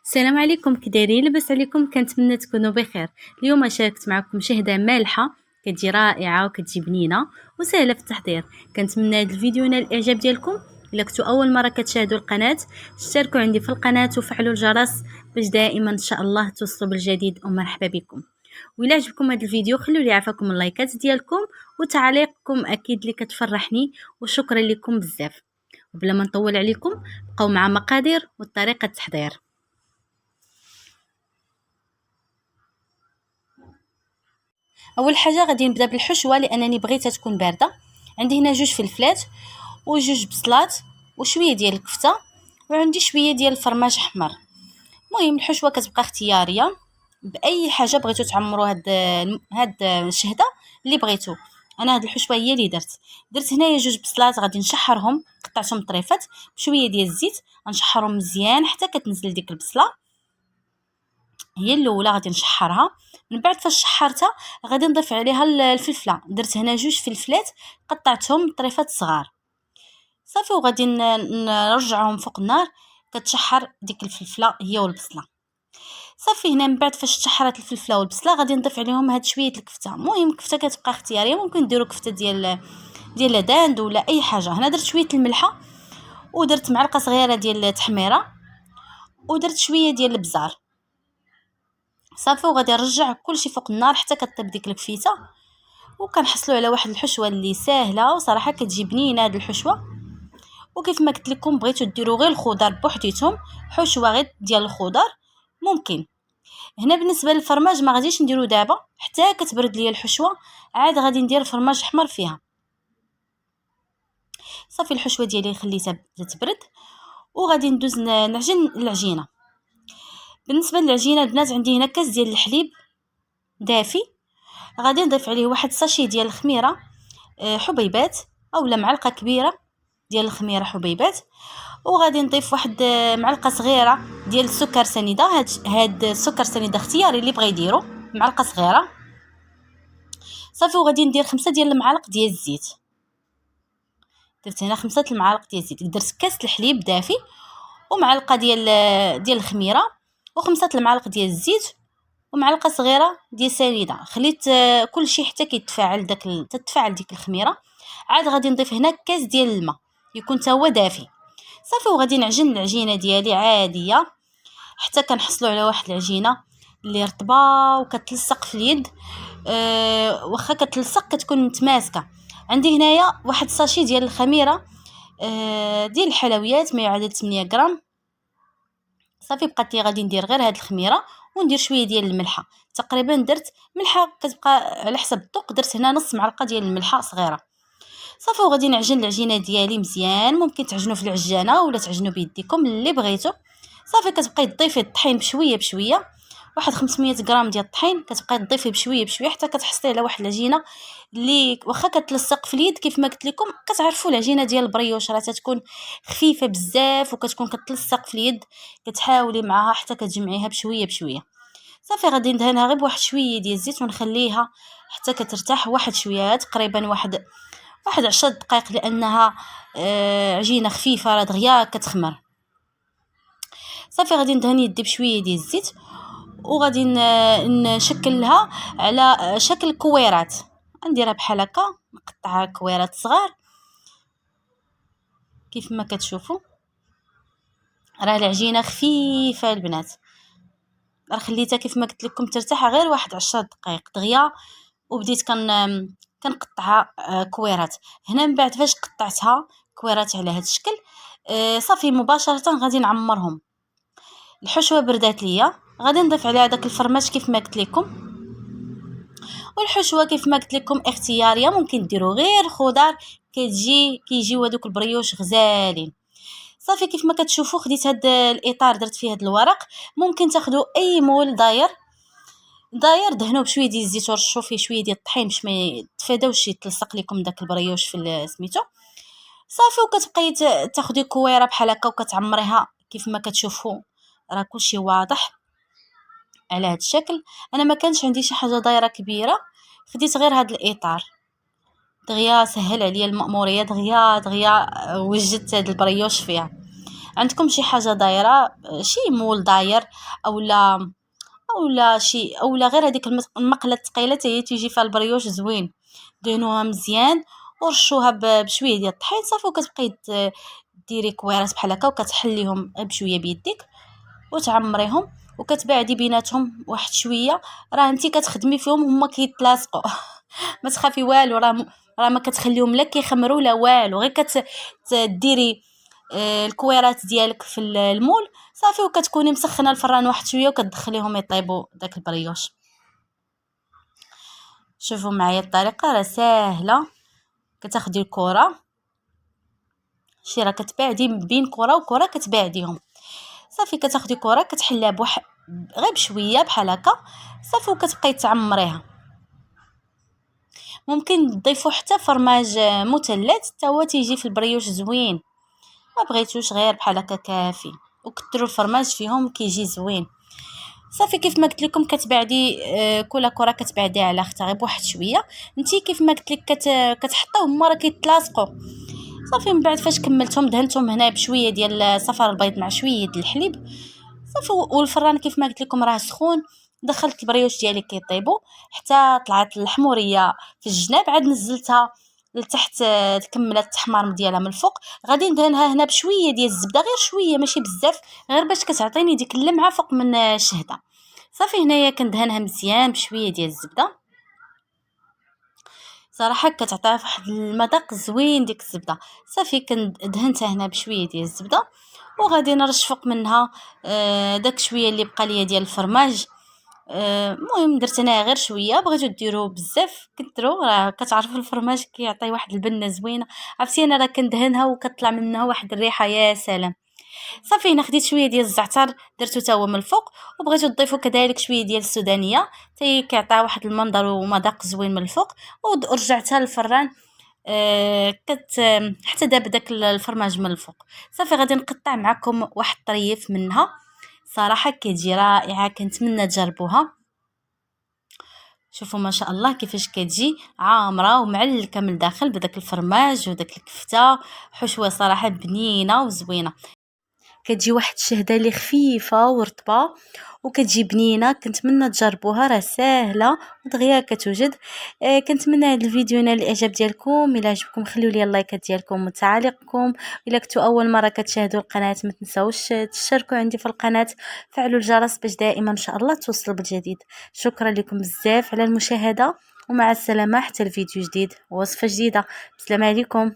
السلام عليكم، كي دايرين؟ لاباس عليكم؟ كنتمنى تكونوا بخير. اليوم شاركت معكم شهده مالحه كتجي رائعه وكتجي بنينه وسهله في التحضير. كنتمنى هذا الفيديو ينال الاعجاب ديالكم. الا كنتوا اول مره كتشاهدوا القناه، اشتركوا عندي في القناه وفعلوا الجرس باش دائما ان شاء الله توصلوا بالجديد. ومرحبا بكم. وإلا عجبكم هذا الفيديو خلوا لي عافاكم اللايكات ديالكم وتعليقكم اكيد اللي كتفرحني، وشكرا لكم بزاف. وبلا ما نطول عليكم، بقاو مع مقادير وطريقه التحضير. اول حاجه غادي نبدا بالحشوه لانني بغيتها تكون بارده. عندي هنا 2 فلفلات و2 بصلات وشويه ديال الكفته، وعندي شويه ديال الفرماج احمر. المهم الحشوه كتبقى اختياريه، باي حاجه بغيتو تعمروا هاد الشهده اللي بغيتو. انا هاد الحشوه هي اللي درت هنايا 2 بصلات غادي نشحرهم، قطعتهم طريفات بشويه ديال الزيت، غنشحرهم مزيان حتى كتنزل ديك البصله. هي الاولى غادي نشحرها، من بعد فاش شحرتها غادي نضيف عليها الفلفله. درت هنا 2 فلفلات قطعتهم طريفات صغار صافي، وغادي نرجعهم فوق النار كتشحر ديك الفلفله هي والبصله صافي. هنا من بعد فاش تشحرات الفلفله والبصله غادي نضيف عليهم هاد شويه الكفته. المهم الكفته كتبقى اختياريه، ممكن ديروا كفته ديال لداند ولا اي حاجه. هنا درت شويه الملحه، ودرت معلقه صغيره ديال التحميره، ودرت شويه ديال البزار صافي. وغادي نرجع كلشي فوق النار حتى كطيب ديك الكفيته، وكنحصلوا على واحد الحشوه اللي ساهله وصراحه كتجي بنينه هاد الحشوه. وكيف ما قلت لكم بغيتو ديروا غير الخضر بوحديتهم، حشوه غير ديال الخضر ممكن. هنا بالنسبه للفرماج ما غاديش نديرو دابا حتى كتبرد ليا الحشوه، عاد غادي ندير فرماج احمر فيها صافي. الحشوه ديالي خليتها تبرد وغادي ندوز نعجن العجينه. بالنسبه للعجينه البنات عندي هنا كاس ديال الحليب دافي، غادي نضيف عليه واحد ساشي ديال الخميره حبيبات، اولا معلقه كبيره ديال الخميره حبيبات، وغادي نضيف واحد معلقه صغيره ديال السكر سنيده. هاد السكر سنيده اختياري اللي بغى يديرو، معلقه صغيره صافي. وغادي ندير 5 ديال المعالق ديال الزيت. درت هنا 5 المعالق ديال الزيت. درت كاس الحليب دافي ومعلقه ديال الخميره و5 المعالق ديال الزيت ومعلقه صغيره ديال سنيده. خليت كل شيء حتى كيتفاعل تتفاعل ديك الخميره. عاد غادي نضيف هنا كاس ديال الماء يكون تا هو دافي صافي. وغادي نعجن العجينه ديالي عاديه حتى كنحصلوا على واحد العجينه اللي رطبه وكتلصق في اليد. واخا كتلصق كتكون متماسكه. عندي هنايا واحد ساشي ديال الخميره ديال الحلويات ما يعادل 8 غرام صافي. بقات لي غادي ندير غير هاد الخميره وندير شويه ديال الملحه. تقريبا درت ملحه كتبقى على حسب الذوق، درت هنا نص معلقه ديال الملحه صغيره صافي. وغادي نعجن العجينه ديالي مزيان، ممكن تعجنوا في العجانه ولا تعجنوا بيديكم اللي بغيتو صافي. كتبقاي تضيفي الطحين بشويه بشويه، واحد 500 غرام ديال الطحين كتبقاي تضيفي بشويه بشويه حتى كتحصلي على واحد العجينه اللي واخا كتلصق في اليد. كيف ما قلت لكم كتعرفوا العجينه ديال البريوش راه تكون خفيفه بزاف وكتكون كتلصق في اليد، كتحاولي معها حتى كتجمعيها بشويه بشويه صافي. غادي ندهنها غير بواحد شويه ديال الزيت ونخليها حتى كترتاح واحد شويه، تقريبا واحد 10 دقائق، لانها عجينه خفيفه راه دغيا كتخمر صافي. غادي ندهن يدي بشويه ديال الزيت وغادي نشكلها على شكل كويرات. نديرها بحال هكا، نقطعها كويرات صغار كيف ما كتشوفوا. راه العجينه خفيفه البنات، راه خليتها كيف ما قلت لكم ترتاح غير واحد 10 دقائق دغيا، وبديت كنقطعها كويرات. هنا من بعد فاش قطعتها كويرات على هذا الشكل صافي مباشره غادي نعمرهم. الحشوه بردات ليا، غادي نضيف عليها داك الفرماج كيف ما قلت لكم. والحشوه كيف ما قلت لكم اختياريه، ممكن ديروا غير خضار كيجيو هذوك البريوش غزالين صافي. كيف ما كتشوفوا خديت هاد الاطار درت فيه هاد الورق. ممكن تاخذوا اي مول داير دهنوه بشويه ديال الزيت ورشوا فيه شويه ديال الطحين باش ما يتفاداوش يتلصق لكم داك البريوش في سميتو صافي. وكتبقاي تاخذي كويره بحال هكا وكتعمريها كيف ما كتشوفوا، راه كلشي واضح على هذا الشكل. انا ما كانش عندي شي حاجه دايره كبيره، خديت غير هذا الاطار دغيا سهل عليا المأموريه، دغيا وجدت هذا البريوش فيها. عندكم شي حاجه دايره، شي مول داير اولا شي اولا غير هذيك المقله الثقيله حتى هي تيجي فيها البريوش زوين، دهنوها مزيان ورشوها بشويه ديال الطحين صافي، وكتبقاي ديري كويرات بحال هكا وكتحليهم بشويه بيديك وتعمريهم وكتباعدي بيناتهم واحد شويه. راه انت كتخدمي فيهم هما كيتلاصقوا ما تخافي والو، راه ما كتخليهم لا كيخمروا لا والو، غير كتديري الكويرات ديالك في المول صافي، وكتكوني مسخنه الفران واحد شويه وكتدخليهم يطيبوا داك البريوش. شوفوا معايا الطريقه راه ساهله. كتاخدي الكره، شي راه كتباعدي بين كره وكره كتباعديهم صافي، كتاخدي كره كتحليها بواحد غير بشويه بحال هكا صافي، وكتبقاي تعمريها. ممكن تضيفوا حتى فرماج مثلث حتى هو تيجي في البريوش زوين، ما بغيتوش غير بحال هكا كافي، وكثروا الفرماج فيهم كيجي زوين. صافي كيف ما قلت لكم كتبعدي كل كره كتبعديها على اختها غير بواحد شويه. نتي كيف ما قلت لك كتحطوهم هما راه كيتلاصقوا صافي. من بعد فاش كملتهم دهنتهم هنا بشويه ديال الصفار البيض مع شويه د الحليب صافي، والفران كيف ما قلت لكم راه سخون. دخلت البريوش ديالي كيطيبوا حتى طلعت الحموريه في الجناب، عاد نزلتها لتحت كملت التحمار ديالها من الفوق. غادي ندهنها هنا بشويه ديال الزبده، غير شويه ماشي بزاف، غير باش كتعطيني ديك اللمعه فوق من الشهده. صافي هنايا كندهنها مزيان بشويه ديال الزبده، صراحه كتعطيها واحد المذاق زوين ديك الزبده. صافي كندهنتها هنا بشويه ديال الزبده، وغادي نرش فوق منها داك شويه اللي بقى ليا ديال الفرماج. المهم درت انا غير شويه، بغيتو ديروا بزاف كثروا، راه كتعرفوا الفرماج كيعطي واحد البنه زوينه. عرفتي انا راه كندهنها وكطلع منها واحد الريحه يا سلام. صافي هنا خديت شويه ديال الزعتر درتو حتى هو من الفوق، وبغيتو تضيفوا كذلك شويه ديال السودانيه حتى كيعطيها واحد المنظر ومذاق زوين من الفوق. ورجعتها للفران حتى داب داك الفرماج من الفوق. صافي غادي نقطع معكم واحد طريف منها، صراحه كتجي رائعه، كنتمنى تجربوها. شوفوا ما شاء الله كيفاش كتجي عامره ومعلكه من الداخل بداك الفرماج وداك الكفته، حشوه صراحه بنينه وزوينه. كتجي واحد الشهده اللي خفيفه ورطبه وكتجي بنينه. كنتمنى تجربوها، راه ساهله ودغيا كتوجد. كنتمنى هذا الفيديو ينال الاعجاب ديالكم. الا عجبكم خليوا لي اللايكات ديالكم وتعاليقكم. الا كنتوا اول مره كتشاهدوا القناه ما تنساوش تشتركوا عندي في القناه، فعلوا الجرس باش دائما ان شاء الله توصلوا بالجديد. شكرا لكم بزاف على المشاهده، ومع السلامه حتى الفيديو جديد ووصفه جديده. السلام عليكم.